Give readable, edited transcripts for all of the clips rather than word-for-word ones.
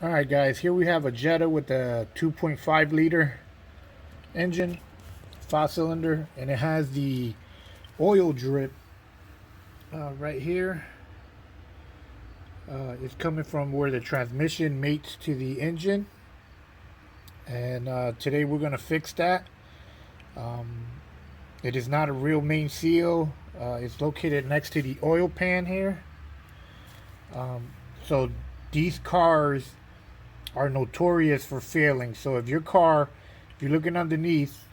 Alright guys, here we have a Jetta with a 2.5 liter engine, 5-cylinder, and it has the oil drip right here. It's coming from where the transmission mates to the engine, and today we're going to fix that. It is not a real main seal. It's located next to the oil pan here. So these cars are notorious for failing. So if you're looking underneath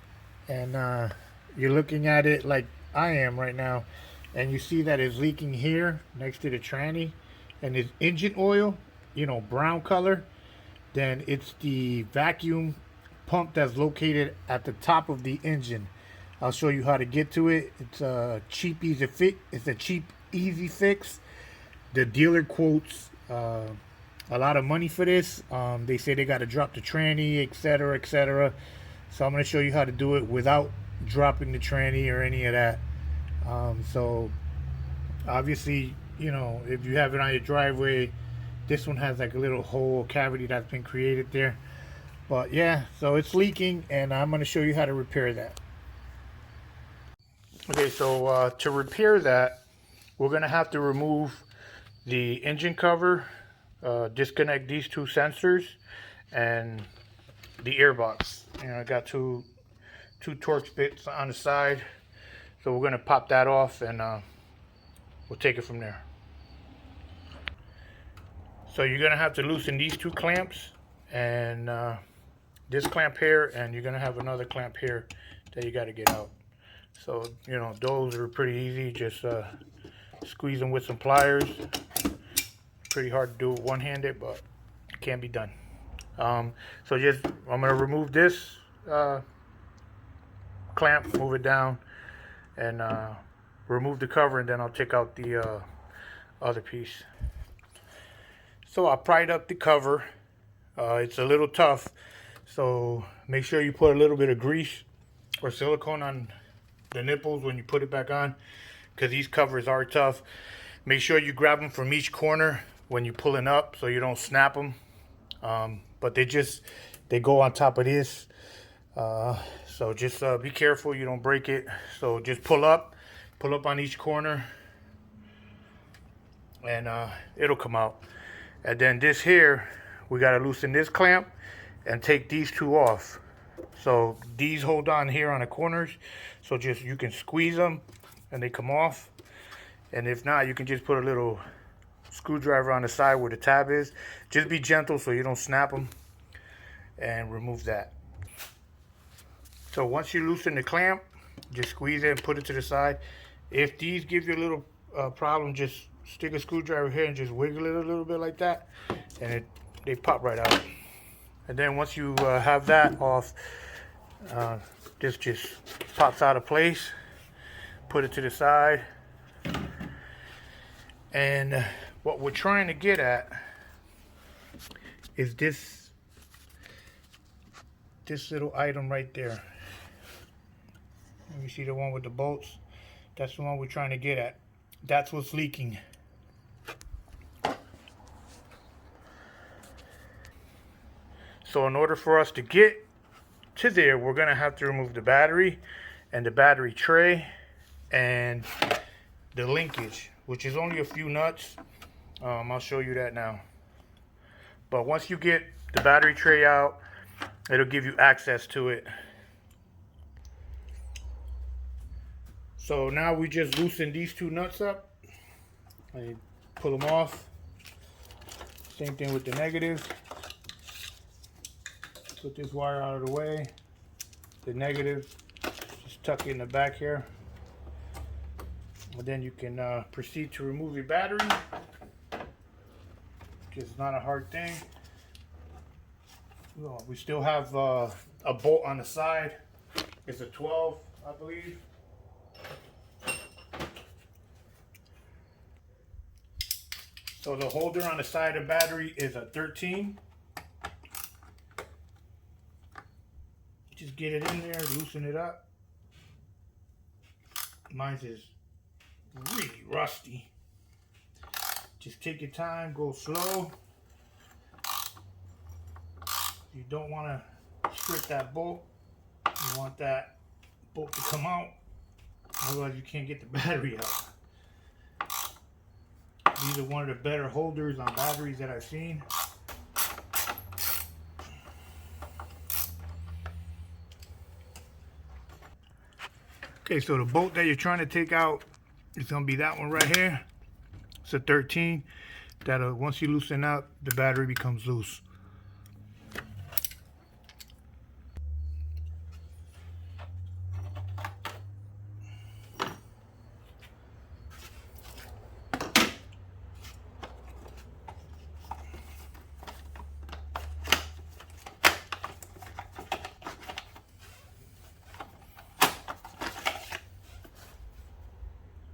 and you're looking at it like I am right now, and you see that it's leaking here next to the tranny, and it's engine oil, brown color, then it's the vacuum pump that's located at the top of the engine. I'll show you how to get to it. It's a cheap, easy fix. It's a cheap, easy fix. The dealer quotes a lot of money for this. They say they got to drop the tranny, etc., etc. So I'm going to show you how to do it without dropping the tranny or any of that. So obviously, if you have it on your driveway, this one has like a little hole cavity that's been created there. But yeah, so it's leaking, and I'm going to show you how to repair that. Okay, so to repair that, we're going to have to remove the engine cover, disconnect these two sensors, and the airbox. I got two Torx bits on the side, so we're going to pop that off, and we'll take it from there. So you're going to have to loosen these two clamps, and this clamp here, and you're going to have another clamp here that you got to get out. So, those are pretty easy. Just squeeze them with some pliers. Pretty hard to do it one-handed, but it can be done. I'm going to remove this clamp, move it down, and remove the cover, and then I'll take out the other piece. So I pried up the cover. It's a little tough, so make sure you put a little bit of grease or silicone on the nipples when you put it back on, because these covers are tough. Make sure you grab them from each corner when you're pulling up so you don't snap them. But they go on top of this. So just be careful you don't break it. So just pull up on each corner, and it'll come out. And then this here, we got to loosen this clamp and take these two off. So these hold on here on the corners, so you can squeeze them and they come off. And if not, you can just put a little screwdriver on the side where the tab is. Just be gentle so you don't snap them, and remove that. So once you loosen the clamp, just squeeze it and put it to the side. If these give you a little problem, just stick a screwdriver here and just wiggle it a little bit like that, and they pop right out. And then once you have that off, this just pops out of place. Put it to the side. And what we're trying to get at is this little item right there. You see the one with the bolts? That's the one we're trying to get at. That's what's leaking. So in order for us to get to there, we're going to have to remove the battery and the battery tray and the linkage, which is only a few nuts. I'll show you that now. But once you get the battery tray out, it'll give you access to it. So now we just loosen these two nuts up. I pull them off. Same thing with the negative. Put this wire out of the way. The negative, just tuck it in the back here. And then you can proceed to remove your battery. It's not a hard thing. Well, we still have a bolt on the side. It's a 12, I believe. So the holder on the side of the battery is a 13. Just get it in there, loosen it up. Mine is really rusty. Just take your time, go slow. you don't want to strip that bolt. You want that bolt to come out, otherwise you can't get the battery out. These are one of the better holders on batteries that I've seen. Okay, so the bolt that you're trying to take out is going to be that one right here. It's a 13. That once you loosen up, the battery becomes loose.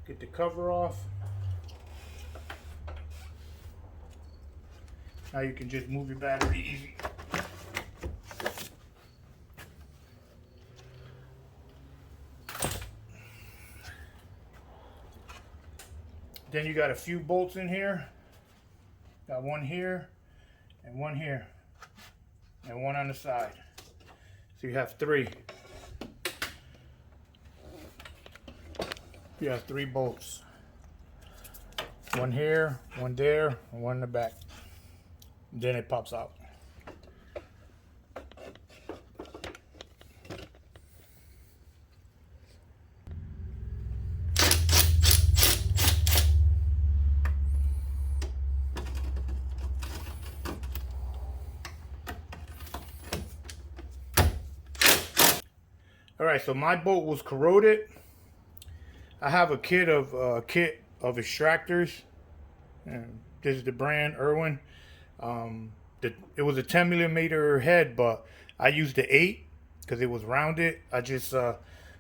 Get the cover off. Now you can just move your battery easy. Then you got a few bolts in here. Got one here, and one here, and one on the side. So you have three. You have 3 bolts. One here, one there, and one in the back. Then it pops out. All right, so my bolt was corroded. I have a kit of extractors. And this is the brand Irwin. It was a 10 millimeter head, but I used the 8 because it was rounded. I just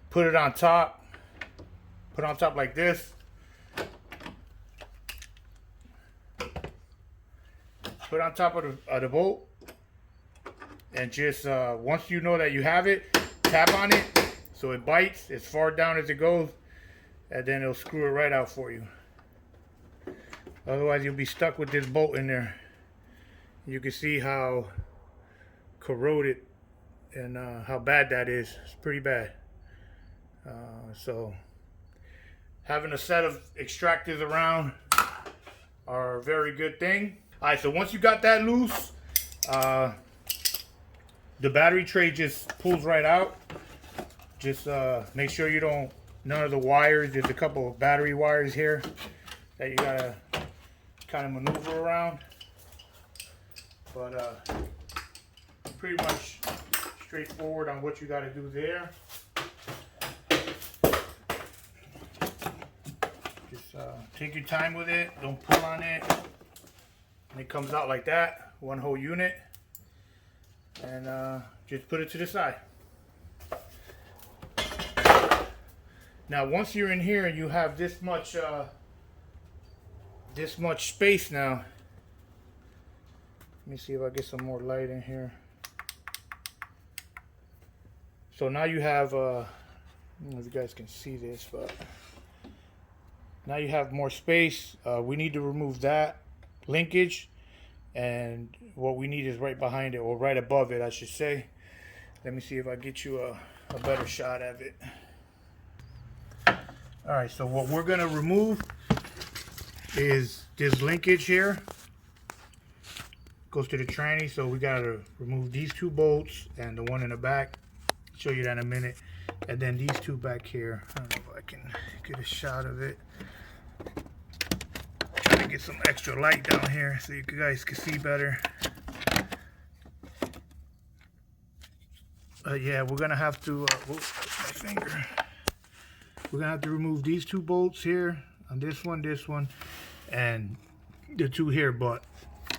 put it on top. Put it on top like this. Put it on top of the bolt. And just once you know that you have it, tap on it so it bites as far down as it goes. And then it'll screw it right out for you. Otherwise you'll be stuck with this bolt in there. You can see how corroded and how bad that is. It's pretty bad. So having a set of extractors around are a very good thing. Alright, so once you got that loose, the battery tray just pulls right out. Just make sure you don't, none of the wires, there's a couple of battery wires here that you gotta kind of maneuver around. But pretty much straightforward on what you gotta do there. Just take your time with it, don't pull on it. And it comes out like that, one whole unit. And just put it to the side. Now once you're in here and you have this much space now, let me see if I get some more light in here. So now you have, I don't know if you guys can see this, but now you have more space. We need to remove that linkage, and what we need is right behind it, or right above it I should say. Let me see if I get you a better shot of it. Alright, so what we're going to remove is this linkage here. Goes to the tranny, so we got to remove these 2 bolts and the one in the back. I'll show you that in a minute. And then these 2 back here. I don't know if I can get a shot of it. Trying to get some extra light down here so you guys can see better. Yeah, we're going to have to, whoops, my finger. We're going to have to remove these 2 bolts here, on this one, and the 2 here. But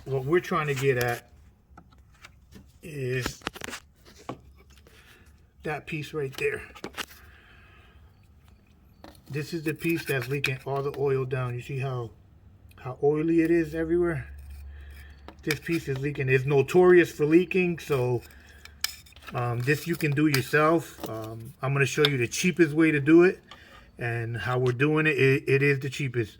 what we're trying to get at is that piece right there. This is the piece that's leaking all the oil down. You see how oily it is everywhere? This piece is leaking. It's notorious for leaking, so this you can do yourself. I'm going to show you the cheapest way to do it. And how we're doing it, it is the cheapest.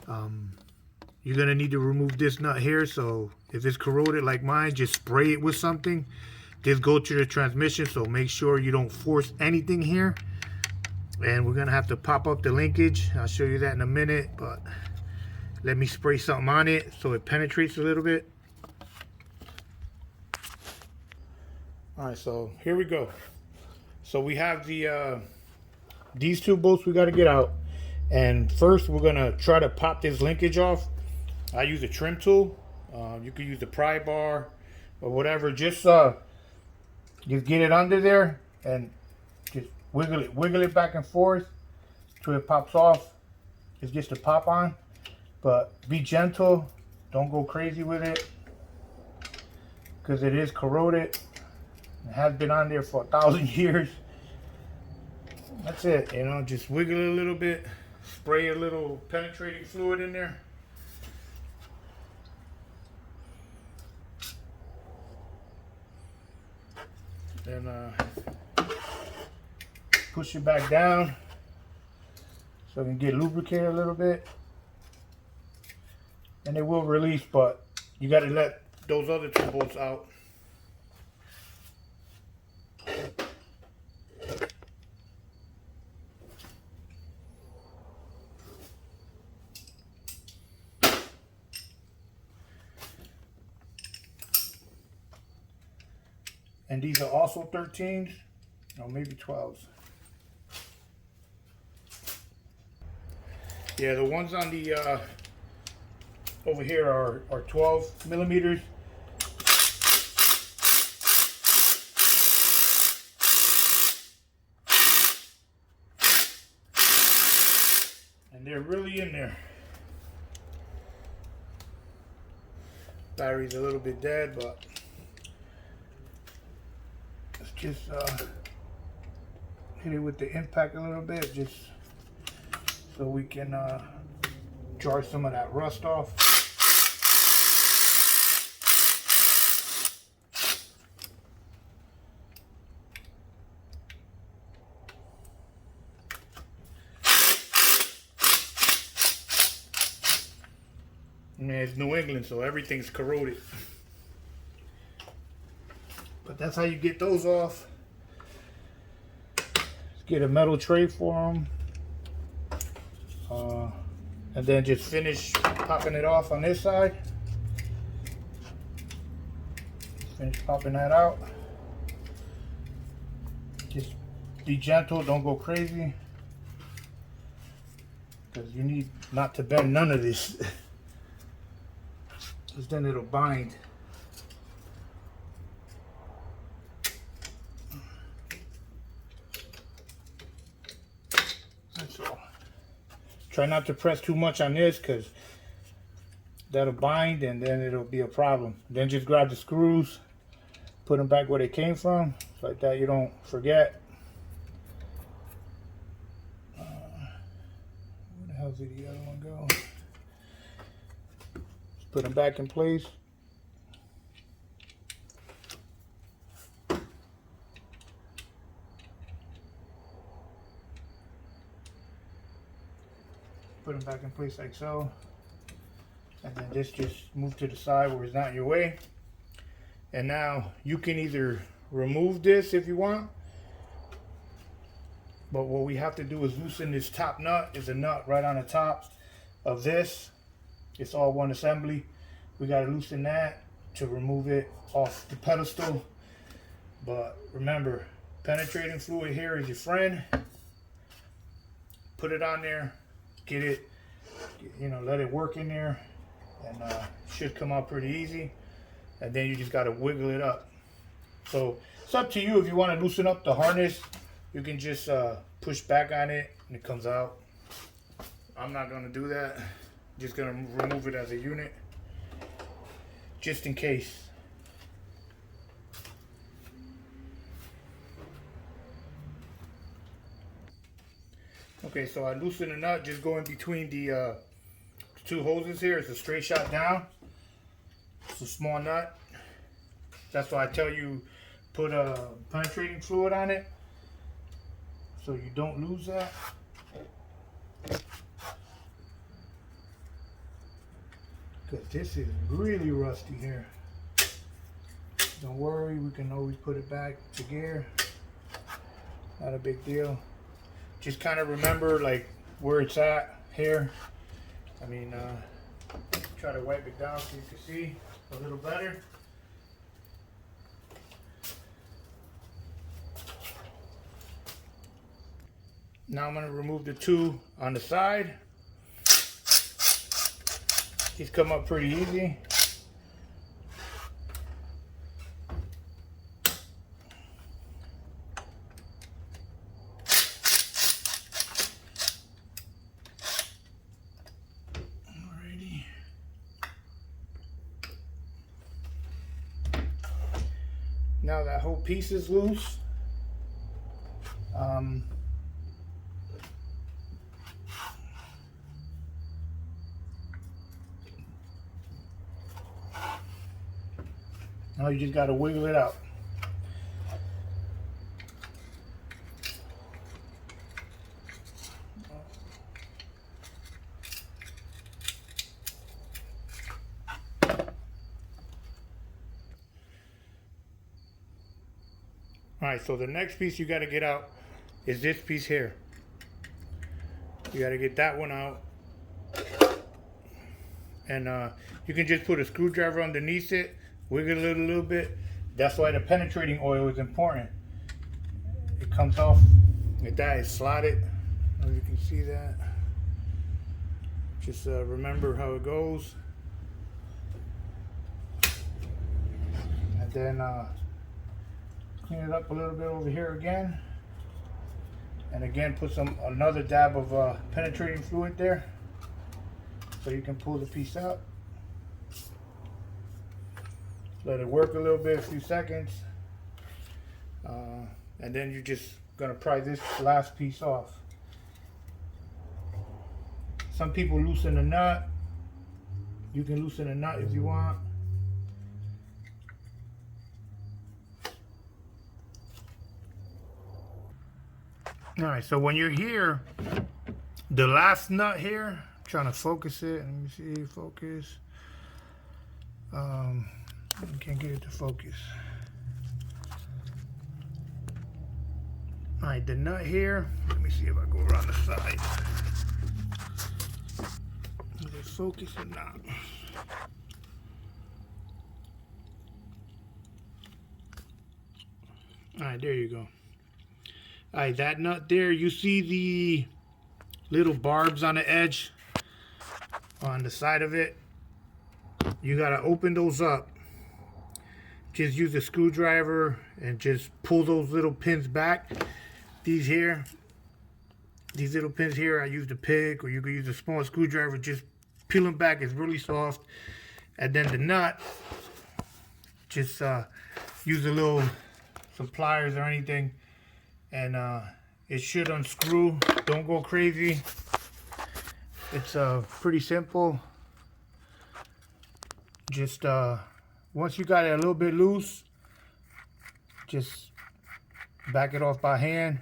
You're going to need to remove this nut here, so If it's corroded like mine, just spray it with something. This goes to the transmission, so make sure you don't force anything here. And we're gonna have to pop up the linkage. I'll show you that in a minute, but let me spray something on it so it penetrates a little bit. All right, so here we go. So we have the these two bolts we got to get out, and first we're gonna try to pop this linkage off. I use a trim tool. You could use the pry bar or whatever. Just get it under there and just wiggle it back and forth till it pops off. It's just a pop on, but be gentle. Don't go crazy with it because it is corroded. It has been on there for 1,000 years. That's it, you know, just wiggle it a little bit, spray a little penetrating fluid in there. Then push it back down so it can get lubricated a little bit. And it will release, but you got to let those other two bolts out. And these are also 13s, or maybe 12s. Yeah, the ones on the over here are 12 millimeters. And they're really in there. Battery's a little bit dead, but let's just hit it with the impact a little bit, just so we can jar some of that rust off. I mean, it's New England, so everything's corroded. But that's how you get those off. Let's get a metal tray for them. And then just finish popping it off on this side. Finish popping that out. Just be gentle, don't go crazy. Because you need not to bend none of this. Because then it'll bind. That's all. Try not to press too much on this because that'll bind and then it'll be a problem. Then just grab the screws, put them back where they came from, so like that you don't forget. Where the hell did the other one go? Just put them back in place. Put them back in place like so. And then this just move to the side where it's not in your way. And now you can either remove this if you want. But what we have to do is loosen this top nut. There's a nut right on the top of this. It's all one assembly. We got to loosen that to remove it off the pedestal. But remember, penetrating fluid here is your friend. Put it on there. Get it, you know, let it work in there, and should come out pretty easy. And then you just got to wiggle it up. So it's up to you. If you want to loosen up the harness, you can just push back on it and it comes out. I'm not going to do that. I'm just going to remove it as a unit, just in case. Okay, so I loosen the nut, just going between the two hoses here. It's a straight shot down. It's a small nut. That's why I tell you put a penetrating fluid on it so you don't lose that. because this is really rusty here. Don't worry, we can always put it back to gear. Not a big deal. Just kind of remember like where it's at here. I mean, try to wipe it down so you can see a little better. Now I'm going to remove the two on the side. These come up pretty easy. Alrighty. Now that whole piece is loose. Now you just got to wiggle it out. Alright, so the next piece you got to get out is this piece here. You got to get that one out. And you can just put a screwdriver underneath it. Wiggle it a little bit. That's why the penetrating oil is important. It comes off like that. It's slotted. As you can see that. Just remember how it goes. And then clean it up a little bit over here again. And again, put another dab of penetrating fluid there, so you can pull the piece out. Let it work a little bit, a few seconds, and then you're just gonna pry this last piece off. Some people loosen the nut. You can loosen the nut if you want. All right, so when you're here, the last nut here, I'm trying to focus it. Let me see, focus. I can't get it to focus. Alright, the nut here. Let me see if I go around the side. Is it focus or not? Alright, there you go. Alright, that nut there, you see the little barbs on the edge on the side of it? You gotta open those up. Just use a screwdriver and just pull those little pins back. These little pins here, I used a pick, or you could use a small screwdriver. Just peel them back. It's really soft. And then the nut, just use some pliers or anything, and it should unscrew. Don't go crazy. It's pretty simple. Just once you got it a little bit loose, just back it off by hand.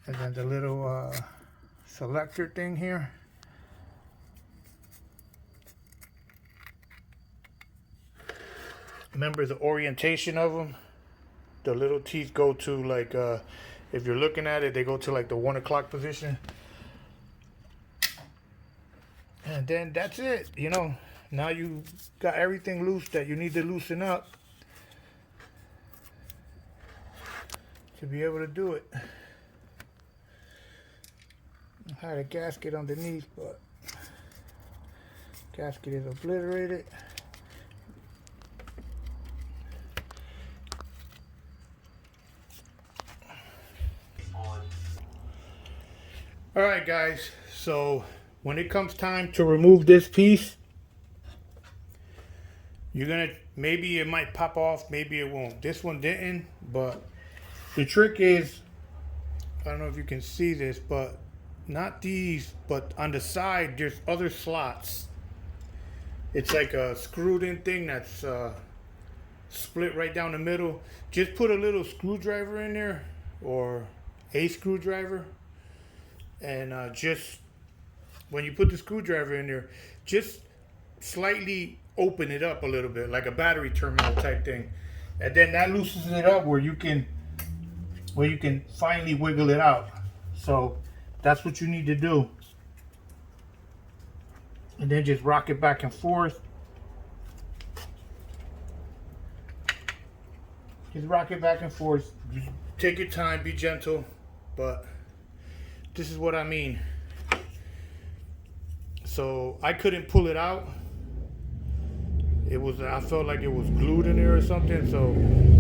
And then the little selector thing here. Remember the orientation of them. The little teeth go to like, if you're looking at it, they go to like the 1 o'clock position. And then that's it, you know. Now you got everything loose that you need to loosen up to be able to do it. I had a gasket underneath, but gasket is obliterated. Alright guys, so when it comes time to remove this piece, maybe it might pop off, maybe it won't. This one didn't, but the trick is, I don't know if you can see this, but not these, but on the side there's other slots. It's like a screwed in thing that's split right down the middle. Just put a little screwdriver in there, or a screwdriver, And just when you put the screwdriver in there, just slightly open it up a little bit, like a battery terminal type thing, and then that loosens it up where you can finally wiggle it out. So that's what you need to do, and then just rock it back and forth. Just rock it back and forth. Take your time, be gentle, but this is what I mean. So I couldn't pull it out. I felt like it was glued in there or something. So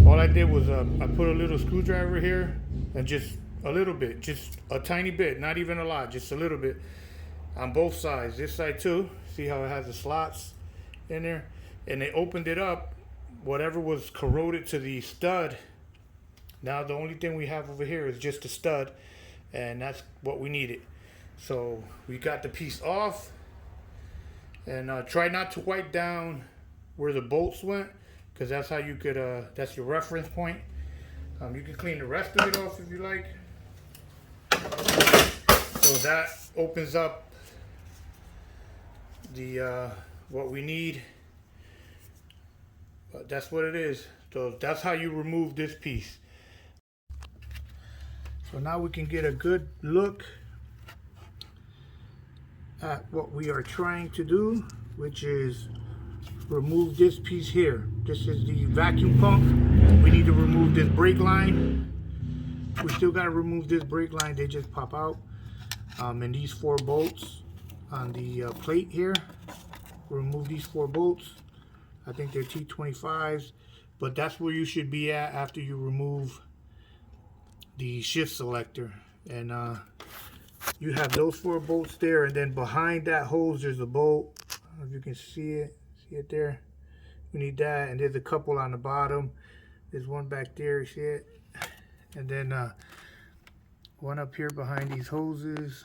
all I did was I put a little screwdriver here and just a little bit, just a tiny bit, not even a lot, just a little bit on both sides. This side too. See how it has the slots in there? And they opened it up. Whatever was corroded to the stud, now the only thing we have over here is just the stud, and that's what we needed. So we got the piece off, and try not to wipe down where the bolts went, because that's how you could that's your reference point. You can clean the rest of it off if you like. So that opens up the what we need. But that's what it is. So that's how you remove this piece. So now we can get a good look at what we are trying to do, which is remove this piece here. This is the vacuum pump. We need to remove this brake line. We still got to remove this brake line. They just pop out. And these 4 bolts on the plate here. Remove these 4 bolts. I think they're T25s, but that's where you should be at after you remove the shift selector. And you have those 4 bolts there, and then behind that hose there's a bolt. I don't know if you can see it there. We need that, and there's a couple on the bottom. There's one back there, you see it? And then one up here behind these hoses.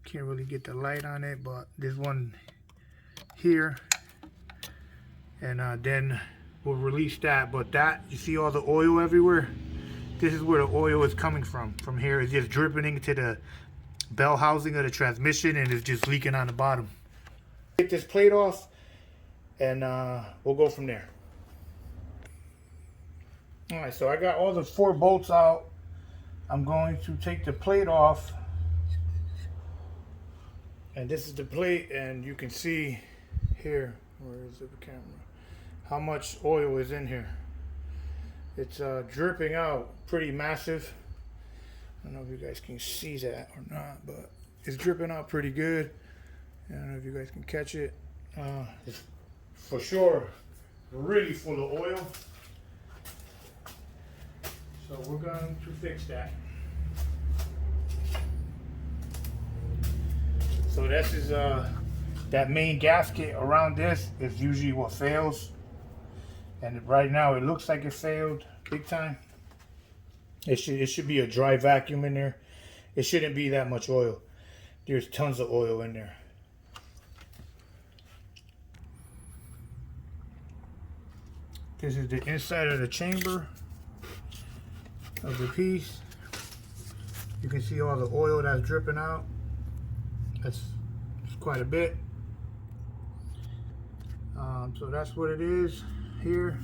Can't really get the light on it, but there's one here. And then we'll release that. But that, you see all the oil everywhere? This is where the oil is coming from. From here, it's just dripping into the bell housing of the transmission, and it's just leaking on the bottom. Get this plate off, and we'll go from there. Alright, so I got all the 4 bolts out. I'm going to take the plate off. And this is the plate, and you can see here, where is the camera? How much oil is in here. It's dripping out pretty massive. I don't know if you guys can see that or not, but it's dripping out pretty good. I don't know if you guys can catch it. It's for sure really full of oil. So we're going to fix that. So this is that main gasket around this is usually what fails. And right now it looks like it failed big time. It should be a dry vacuum in there. It shouldn't be that much oil. There's tons of oil in there. This is the inside of the chamber of the piece. You can see all the oil that's dripping out. That's quite a bit. So that's what it is here,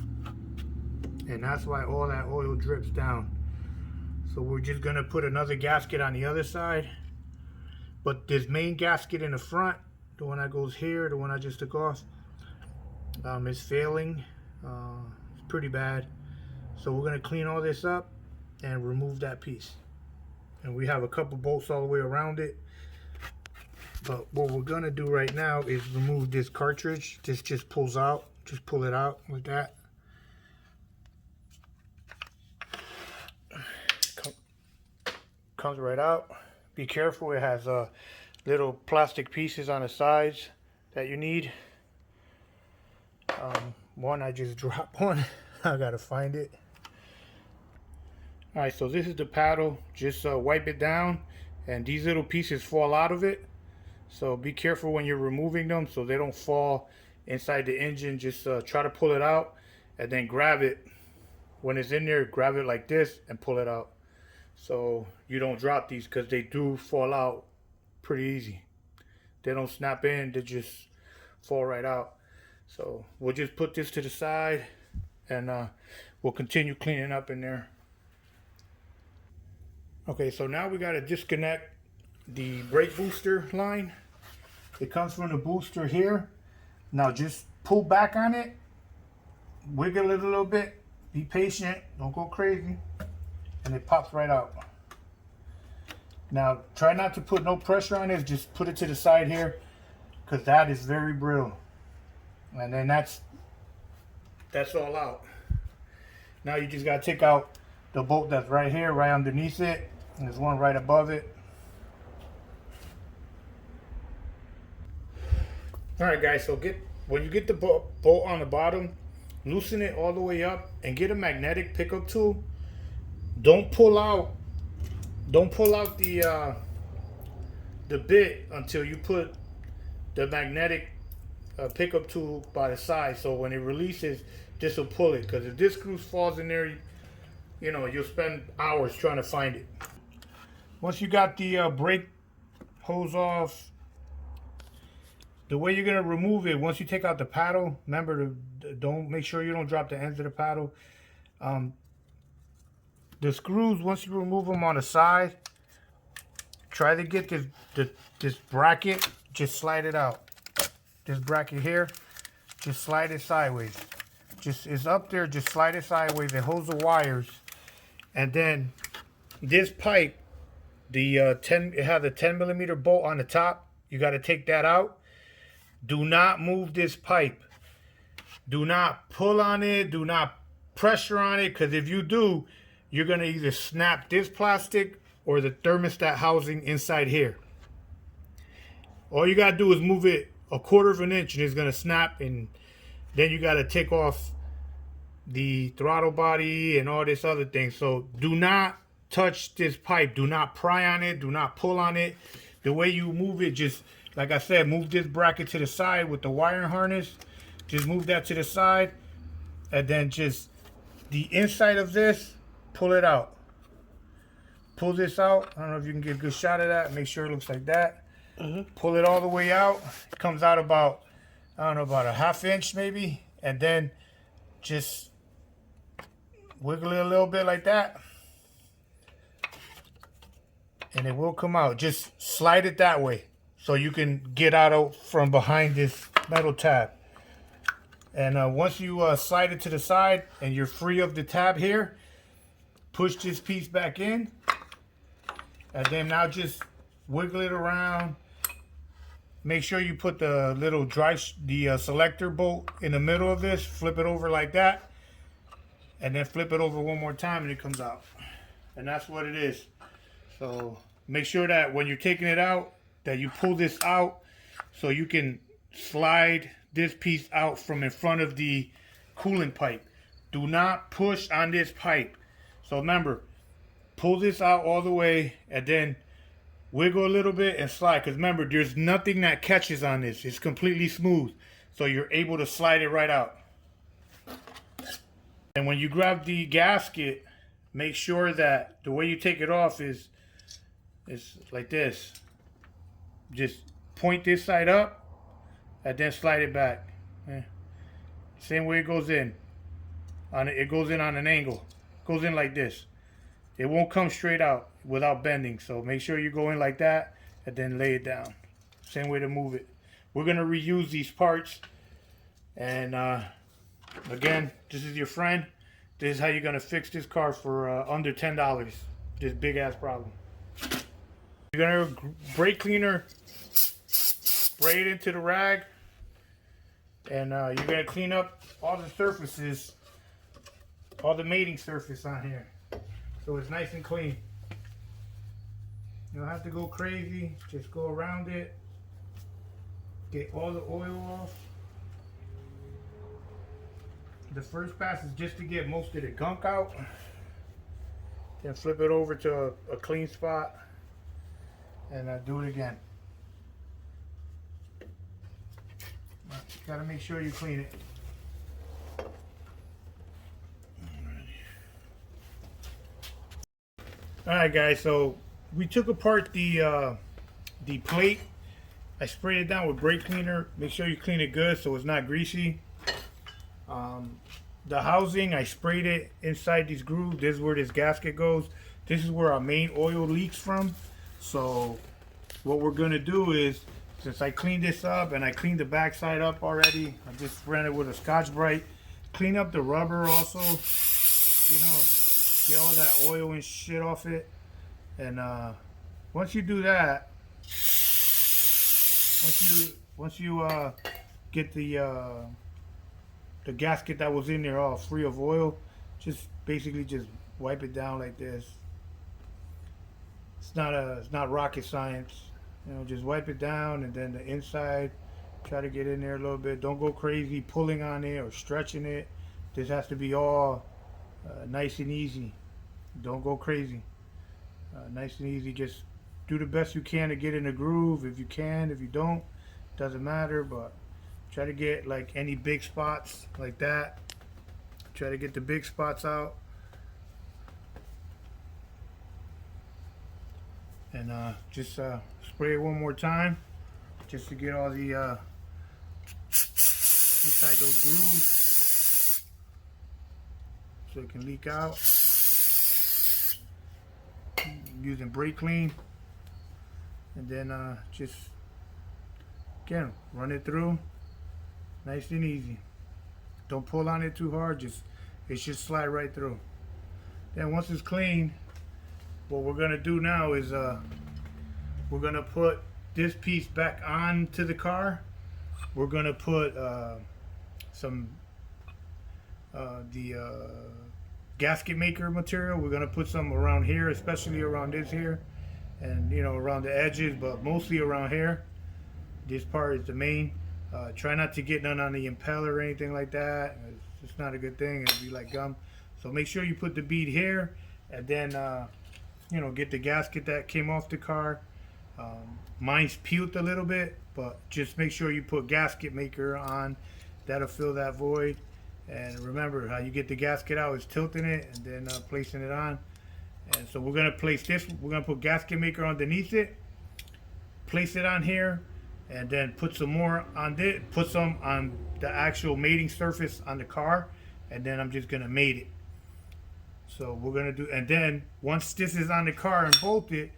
and that's why all that oil drips down. So we're just gonna put another gasket on the other side, but this main gasket in the front, the one that goes here, the one I just took off, is failing. It's pretty bad. So we're gonna clean all this up and remove that piece, and we have a couple bolts all the way around it. But what we're gonna do right now is remove this cartridge. This just pulls out. Just pull it out like that. Comes right out. Be careful, it has little plastic pieces on the sides that you need. One, I just dropped one. I gotta find it. Alright, so this is the paddle. Just wipe it down, and these little pieces fall out of it. So be careful when you're removing them so they don't fall inside the engine. Just try to pull it out and then grab it. When it's in there, grab it like this and pull it out. so you don't drop these, because they do fall out pretty easy. They don't snap in, they just fall right out. So we'll just put this to the side, and we'll continue cleaning up in there. Okay, so now we got to disconnect the brake booster line. It comes from the booster here. Now just pull back on it, wiggle it a little bit, be patient, don't go crazy, and it pops right out. Now try not to put no pressure on it, just put it to the side here, because that is very brittle. And then that's all out. Now you just got to take out the bolt that's right here, right underneath it, and there's one right above it. Alright guys, so when you get the bolt on the bottom, loosen it all the way up and get a magnetic pickup tool. Don't pull out the bit until you put the magnetic pickup tool by the side, so when it releases, this will pull it, because if this screw falls in there, you know, you'll spend hours trying to find it. Once you got the brake hose off, the way you're gonna remove it, once you take out the paddle, remember to make sure you don't drop the ends of the paddle. The screws, once you remove them on the side, try to get this bracket, just slide it out. This bracket here, just slide it sideways. Just, it's up there, just slide it sideways. It holds the wires. And then this pipe, it has a 10mm bolt on the top. You got to take that out. Do not move this pipe. Do not pull on it. Do not pressure on it, because if you do, you're going to either snap this plastic or the thermostat housing inside here. All you got to do is move it 1/4 of an inch and it's going to snap, and then you got to take off the throttle body and all this other thing. So do not touch this pipe. Do not pry on it. Do not pull on it. The way you move it, just like I said, move this bracket to the side with the wiring harness. Just move that to the side, and then just the inside of this, pull it out. Pull this out. I don't know if you can get a good shot of that. Make sure it looks like that. Pull it all the way out. It comes out about, I don't know, about a 1/2 inch maybe. And then just wiggle it a little bit like that, and it will come out. Just slide it that way so you can get out from behind this metal tab. And once you slide it to the side and you're free of the tab here, push this piece back in, and then now just wiggle it around. Make sure you put the little selector bolt in the middle of this. Flip it over like that, and then flip it over one more time, and it comes out. And that's what it is. So make sure that when you're taking it out, that you pull this out so you can slide this piece out from in front of the coolant pipe. Do not push on this pipe. So remember, pull this out all the way, and then wiggle a little bit and slide, because remember, there's nothing that catches on this. It's completely smooth, so you're able to slide it right out. And when you grab the gasket, make sure that the way you take it off is like this. Just point this side up and then slide it back. Same way it goes in. It goes in on an angle. It goes in like this. It won't come straight out without bending. So make sure you go in like that and then lay it down. Same way to move it. We're going to reuse these parts. And again, this is your friend. This is how you're going to fix this car for under $10. This big ass problem. You're going to brake cleaner, spray it into the rag. And you're going to clean up all the surfaces, all the mating surface on here, so it's nice and clean. You don't have to go crazy. Just go around it. Get all the oil off. The first pass is just to get most of the gunk out. Then flip it over to a clean spot and do it again. Gotta make sure you clean it. All right, guys. So we took apart the plate. I sprayed it down with brake cleaner. Make sure you clean it good so it's not greasy. Um, the housing, I sprayed it inside these grooves. This is where this gasket goes. This is where our main oil leaks from. So what we're gonna do is, since I cleaned this up and I cleaned the backside up already, I just ran it with a Scotch Brite. Clean up the rubber also. You know, get all that oil and shit off it. And once you do that, once you get the gasket that was in there all free of oil, just basically just wipe it down like this. It's not rocket science. You know, just wipe it down, and then the inside, try to get in there a little bit. Don't go crazy pulling on it or stretching it. This has to be all nice and easy. Don't go crazy. Nice and easy. Just do the best you can to get in the groove. If you can, if you don't, doesn't matter. But try to get like any big spots like that. Try to get the big spots out. And just spray it one more time, just to get all the inside those grooves, so it can leak out. Using brake clean, and then just again run it through, nice and easy. Don't pull on it too hard. It should slide right through. Then once it's clean, what we're gonna do now is we're gonna put this piece back onto the car. We're gonna put some the gasket maker material. We're gonna put some around here, especially around this here, and you know, around the edges, but mostly around here. This part is the main. Try not to get none on the impeller or anything like that. It's not a good thing. It'll be like gum. So make sure you put the bead here, and then you know, get the gasket that came off the car. Mine's peeled a little bit, but just make sure you put gasket maker on. That'll fill that void. And remember, how you get the gasket out is tilting it and then placing it on. And so we're gonna place this. We're gonna put gasket maker underneath it. Place it on here, and then put some more on this. Put some on the actual mating surface on the car, and then I'm just gonna mate it. So we're gonna do, and then once this is on the car and bolted,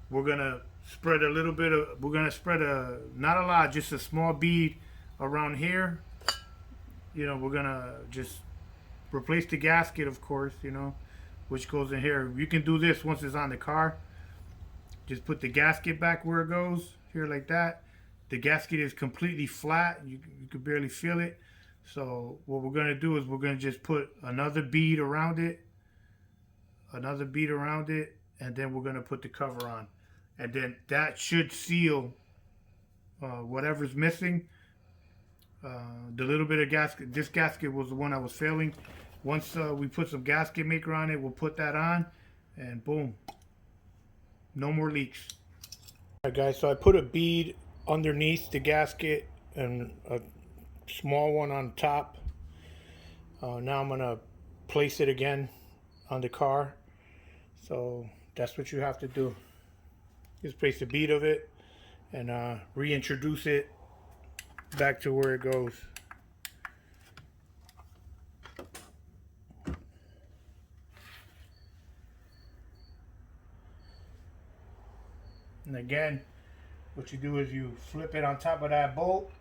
we're gonna spread a little bit of. We're gonna spread not a lot, just a small bead around here. You know, we're gonna just replace the gasket, of course. You know, which goes in here. You can do this once it's on the car. Just put the gasket back where it goes here like that. The gasket is completely flat. You can barely feel it. So what we're gonna do is we're gonna just put another bead around it. Another bead around it, and then we're gonna put the cover on, and then that should seal whatever's missing. The little bit of gasket, this gasket was the one I was failing. Once we put some gasket maker on it, we'll put that on, and boom, no more leaks. Alright guys, so I put a bead underneath the gasket and a small one on top. Now I'm gonna place it again on the car. So that's what you have to do. Just place the bead of it and reintroduce it back to where it goes. And again, what you do is you flip it on top of that bolt.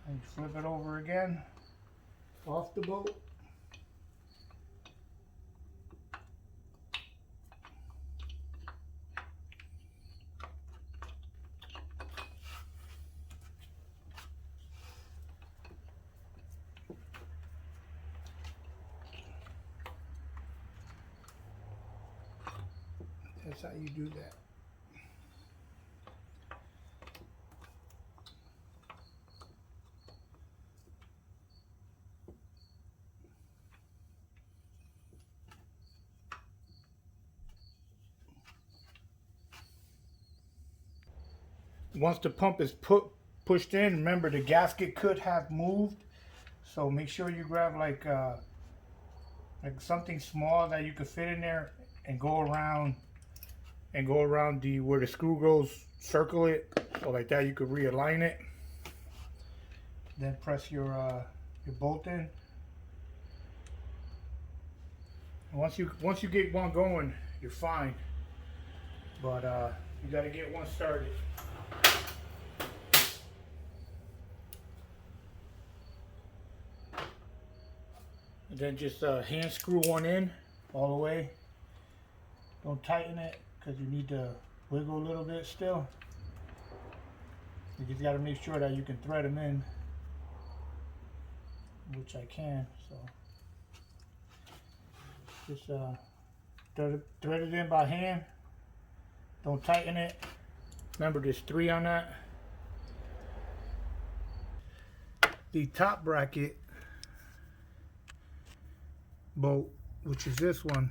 And you flip it over again, off the bolt. That's how you do that. Once the pump is pushed in, remember the gasket could have moved, so make sure you grab like like something small that you could fit in there and go around the where the screw goes, circle it, so like that you could realign it. Then press your bolt in. And once you get one going, you're fine. But you got to get one started. And then just hand screw one in all the way. Don't tighten it because you need to wiggle a little bit still. You just got to make sure that you can thread them in, which I can. So just thread it in by hand. Don't tighten it. Remember, there's 3 on that. The top bracket bolt, which is this one,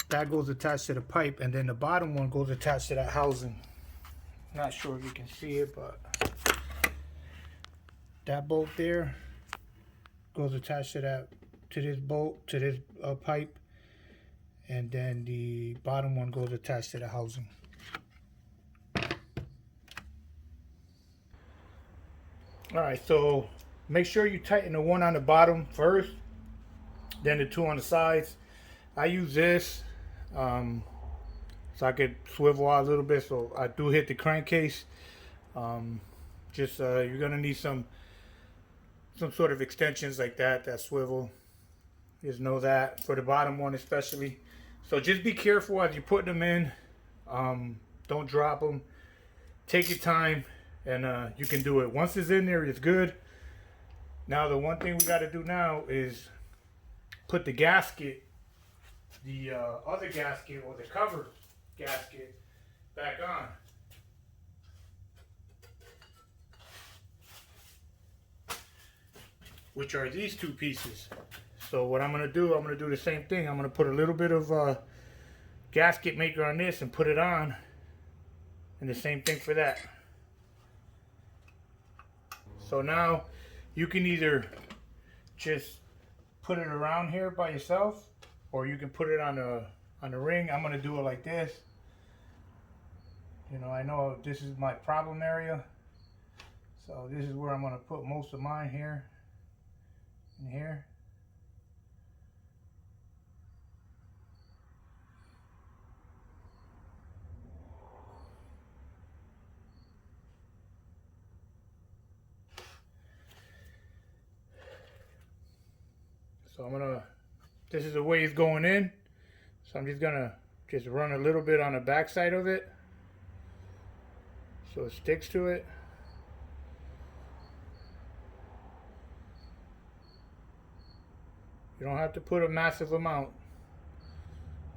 that goes attached to the pipe, and then the bottom one goes attached to that housing. Not sure if you can see it, but that bolt there goes attached to this bolt, to this pipe, and then the bottom one goes attached to the housing. Alright, so make sure you tighten the one on the bottom first, then the 2 on the sides. I use this so I could swivel out a little bit, so I do hit the crankcase. You're gonna need some sort of extensions like that swivel. Just know that for the bottom one especially. So just be careful as you're putting them in. Don't drop them. Take your time, and you can do it. Once it's in there, it's good. Now the one thing we got to do now is put the gasket, the other gasket or the cover gasket, back on. Which are these 2 pieces. So what I'm going to do the same thing. I'm going to put a little bit of gasket maker on this and put it on. And the same thing for that. So now you can either just put it around here by yourself, or you can put it on the ring. I'm going to do it like this. You know, I know this is my problem area. So this is where I'm going to put most of mine here and here. So this is the way it's going in. So I'm just gonna run a little bit on the back side of it, so it sticks to it. You don't have to put a massive amount,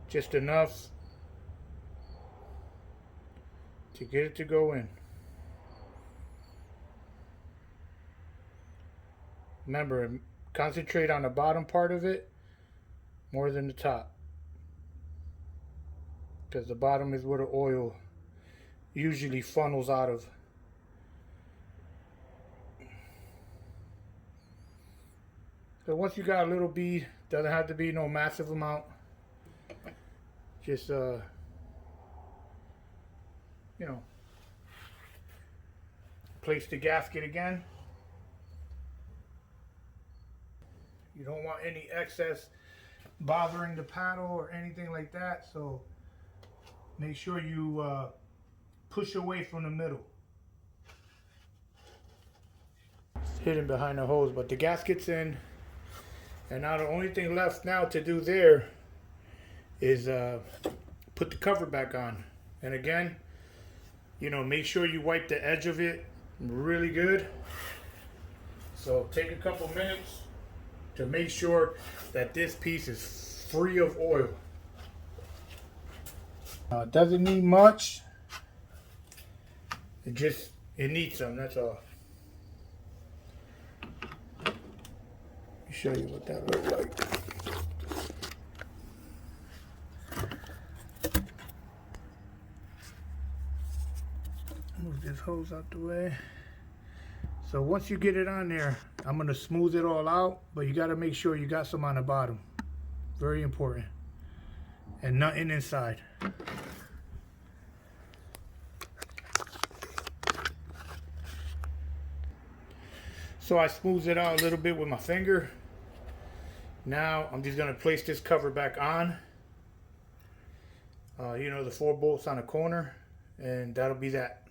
just enough to get it to go in. Remember, concentrate on the bottom part of it more than the top, because the bottom is where the oil usually funnels out of. So once you got a little bead, doesn't have to be no massive amount. Just you know, place the gasket again. You don't want any excess bothering the paddle or anything like that, so make sure you push away from the middle. It's hidden behind the hose, but the gasket's in, and now the only thing left now to do there is put the cover back on. And again, you know, make sure you wipe the edge of it really good. So take a couple minutes to make sure that this piece is free of oil. It doesn't need much. It needs some, that's all. Let me show you what that looks like. Move this hose out the way. So once you get it on there, I'm going to smooth it all out, but you got to make sure you got some on the bottom. Very important. And nothing inside. So I smoothed it out a little bit with my finger. Now I'm just going to place this cover back on. You know, the 4 bolts on the corner, and that'll be that.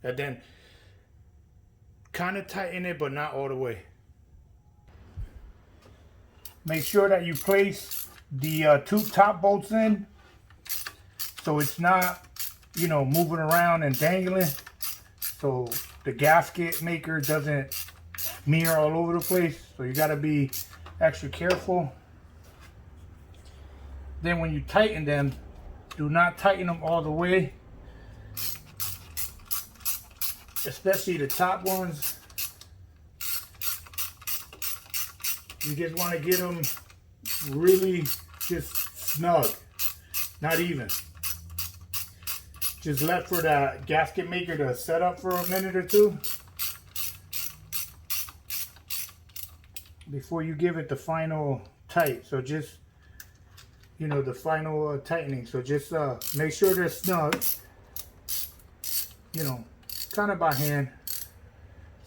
And then kind of tighten it, but not all the way. Make sure that you place the 2 top bolts in, so it's not, you know, moving around and dangling, so the gasket maker doesn't smear all over the place. So you got to be extra careful. Then when you tighten them, do not tighten them all the way, especially the top ones. You just want to get them really just snug, not even. Just left for that gasket maker to set up for a minute or two before you give it the final tight. So just, you know, the final tightening. So just make sure they're snug, you know, kind of by hand. As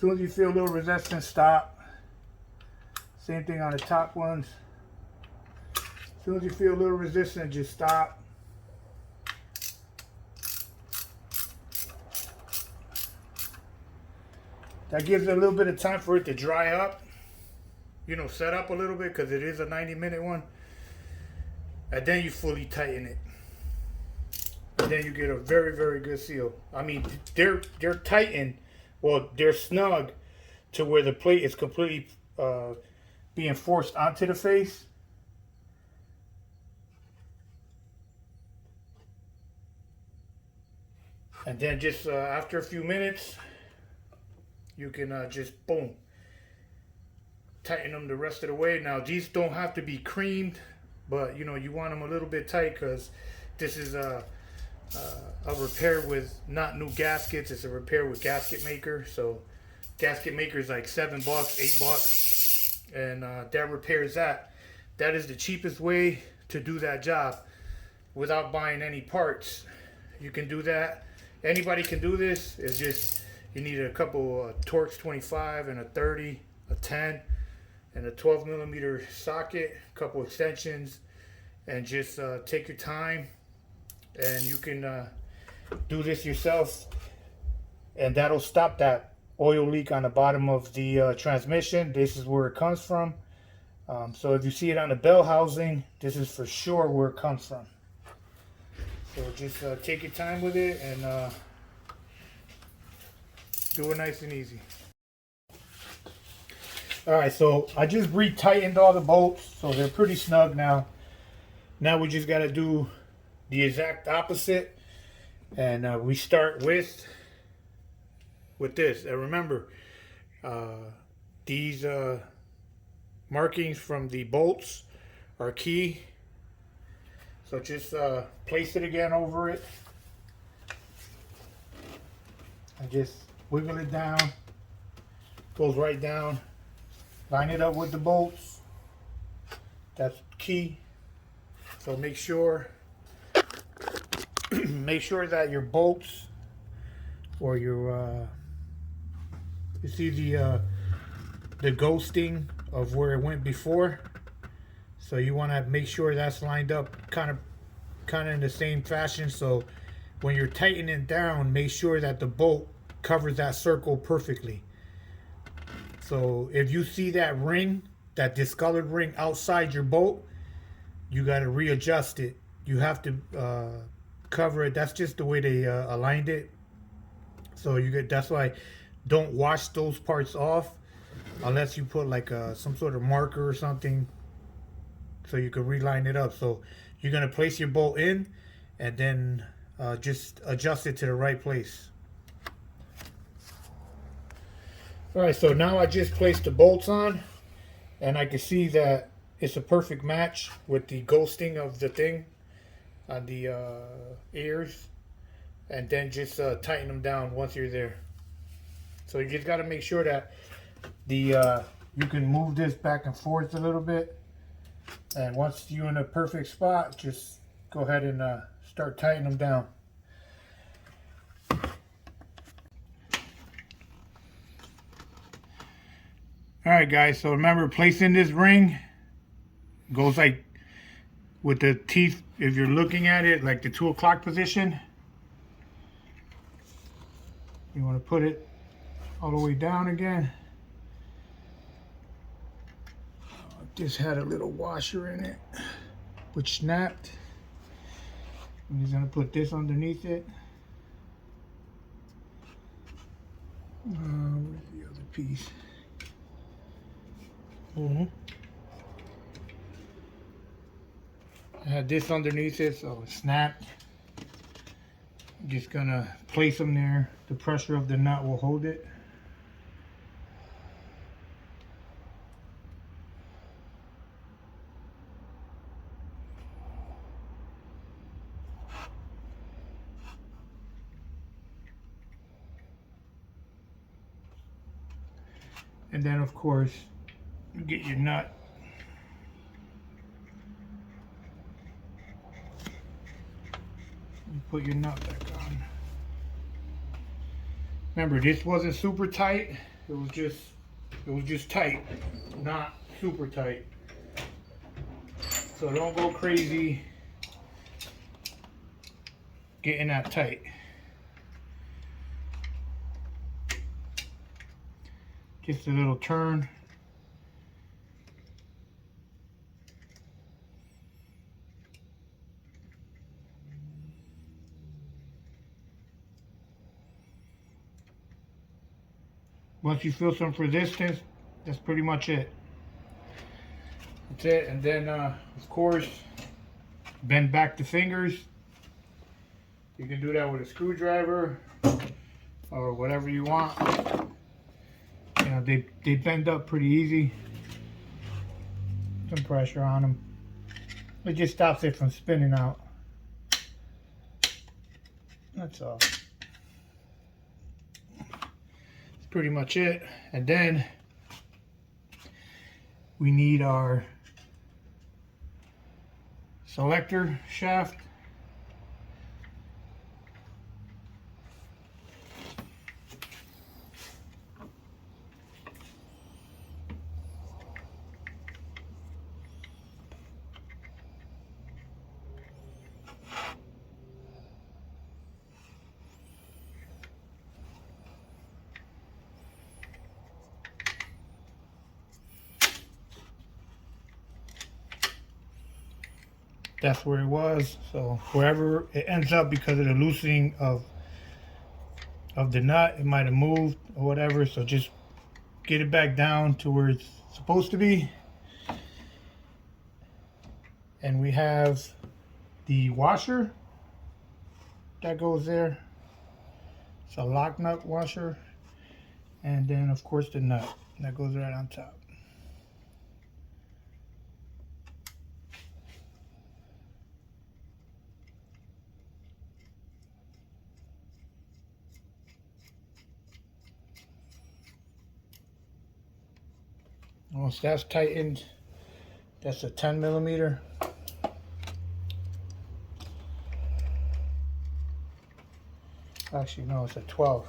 soon as you feel a little resistance, stop. Same thing on the top ones. As soon as you feel a little resistance, just stop. That gives it a little bit of time for it to dry up. You know, set up a little bit, because it is a 90-minute one. And then you fully tighten it. And then you get a very, very good seal. I mean, they're tightened. Well, they're snug to where the plate is completely being forced onto the face. And then just after a few minutes, you can just boom, tighten them the rest of the way. Now these don't have to be creamed, but you know, you want them a little bit tight, because this is a repair with not new gaskets. It's a repair with gasket maker. So gasket maker is like $7, $8, and that repairs that. That is the cheapest way to do that job without buying any parts. You can do that. Anybody can do this. It's just, you need a couple Torx 25 and a 30, a 10, and a 12mm socket, a couple extensions, and just take your time, and you can do this yourself, and that'll stop that oil leak on the bottom of the transmission. This is where it comes from. So if you see it on the bell housing, this is for sure where it comes from. So just take your time with it and do it nice and easy. Alright, so I just re-tightened all the bolts, so they're pretty snug now. Now we just got to do the exact opposite, and we start with this. And remember, these markings from the bolts are key. So just place it again over it and just wiggle it down. Goes right down. Line it up with the bolts. That's key. So make sure that your bolts, or your you see the ghosting of where it went before. So you want to make sure that's lined up kind of in the same fashion. So when you're tightening down, make sure that the bolt covers that circle perfectly. So if you see that ring, that discolored ring outside your bolt, you got to readjust it. You have to cover it. That's just the way they aligned it. So that's why don't wash those parts off unless you put like some sort of marker or something, so you can reline it up. So you're going to place your bolt in, and then just adjust it to the right place. Alright, so now I just placed the bolts on, and I can see that it's a perfect match with the ghosting of the thing on the ears. And then just tighten them down once you're there. So you just got to make sure that the you can move this back and forth a little bit. And once you're in a perfect spot, just go ahead and start tightening them down. Alright guys, so remember, placing this ring goes like with the teeth, if you're looking at it, like the 2 o'clock position. You want to put it all the way down again. This had a little washer in it, which snapped. I'm just gonna put this underneath it. Where's the other piece? I had this underneath it, so it snapped. I'm just gonna place them there. The pressure of the nut will hold it. And then of course, you get your nut. You put your nut back on. Remember, this wasn't super tight. It was just tight, not super tight. So don't go crazy getting that tight. Just a little turn. Once you feel some resistance, that's pretty much it. That's it. And then, of course, bend back the fingers. You can do that with a screwdriver or whatever you want. You know, they bend up pretty easy. Some pressure on them. It just stops it from spinning out. That's all. That's pretty much it. And then we need our selector shaft. That's where it was. So wherever it ends up, because of the loosening of the nut, it might have moved or whatever. So just get it back down to where it's supposed to be. And we have the washer that goes there. It's a lock nut washer. And then of course the nut that goes right on top. Once that's tightened, that's a 10 millimeter. Actually, no, it's a 12.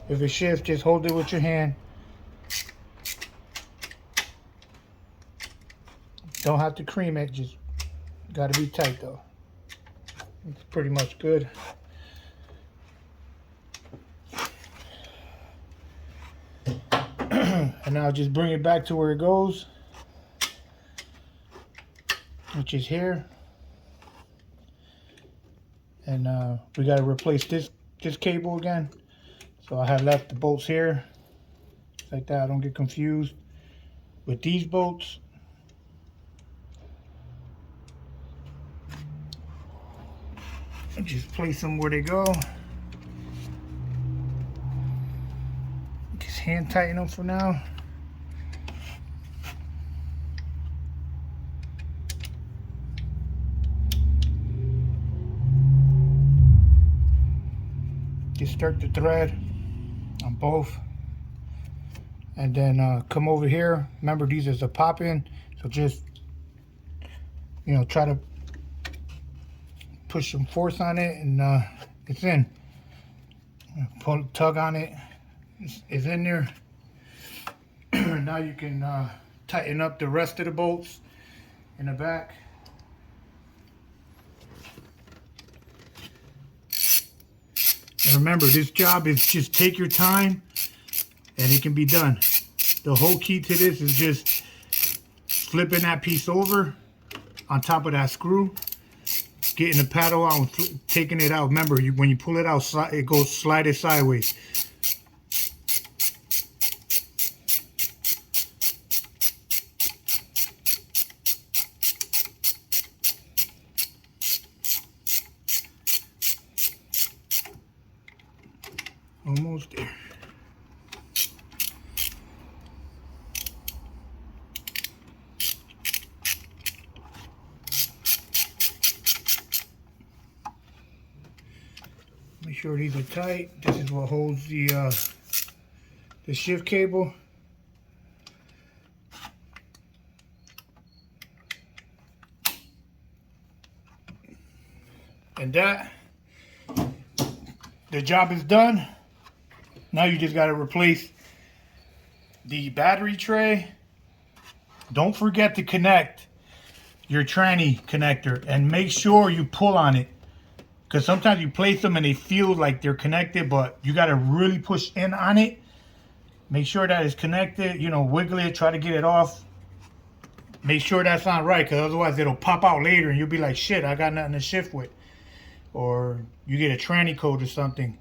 If it shifts, just hold it with your hand. Don't have to cream it, just gotta be tight though. It's pretty much good. And now just bring it back to where it goes, which is here. And we got to replace this cable again. So I had left the bolts here, like that. I don't get confused with these bolts. Just place them where they go. Just hand tighten them for now. just start the thread on both, and then come over here. Remember, these is a pop-in, so just, you know, try to push some force on it, and it's in. Pull, tug on it, it's in there. Now you can tighten up the rest of the bolts in the back. And remember, this job is just take your time and it can be done. The whole key to this is just flipping that piece over on top of that screw, getting the paddle out, and taking it out. Remember, when you pull it out, it goes slided sideways. Almost there. Make sure these are tight. This is what holds the shift cable. And that, the job is done. Now you just got to replace the battery tray. Don't forget to connect your tranny connector and make sure you pull on it, because sometimes you place them and they feel like they're connected, but you got to really push in on it. Make sure that it's connected, you know, wiggle it, try to get it off. Make sure that's not right, because otherwise it'll pop out later and you'll be like, shit, I got nothing to shift with. Or you get a tranny code or something.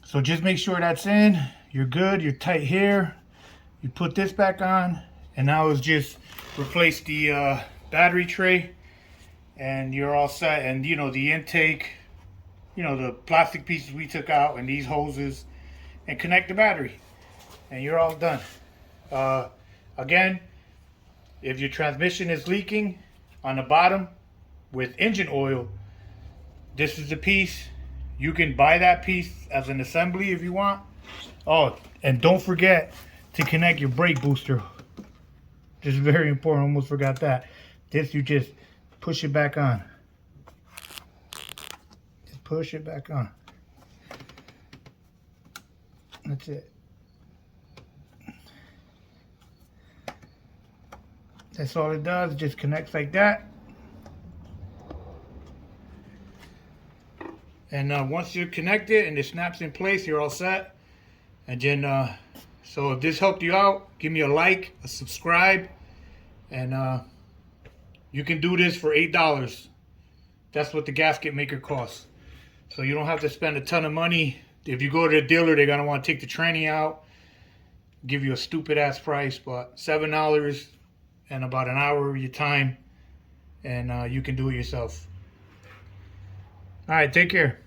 So just make sure that's in. You're good. You're tight here. You put this back on, and now it's just replace the battery tray, and you're all set. And you know, the intake, you know, the plastic pieces we took out, and these hoses, and connect the battery, and you're all done. Again, if your transmission is leaking on the bottom with engine oil, this is the piece. You can buy that piece as an assembly if you want. Oh, and don't forget to connect your brake booster. This is very important. Almost forgot that. This, you just push it back on. Just push it back on. That's it. That's all it does. It just connects like that. And once you're connected and it snaps in place, you're all set. And then, so if this helped you out, give me a like, a subscribe, and you can do this for $8. That's what the gasket maker costs. So you don't have to spend a ton of money. If you go to the dealer, they're gonna want to take the tranny out, give you a stupid ass price, but $7 and about an hour of your time, and you can do it yourself. All right, take care.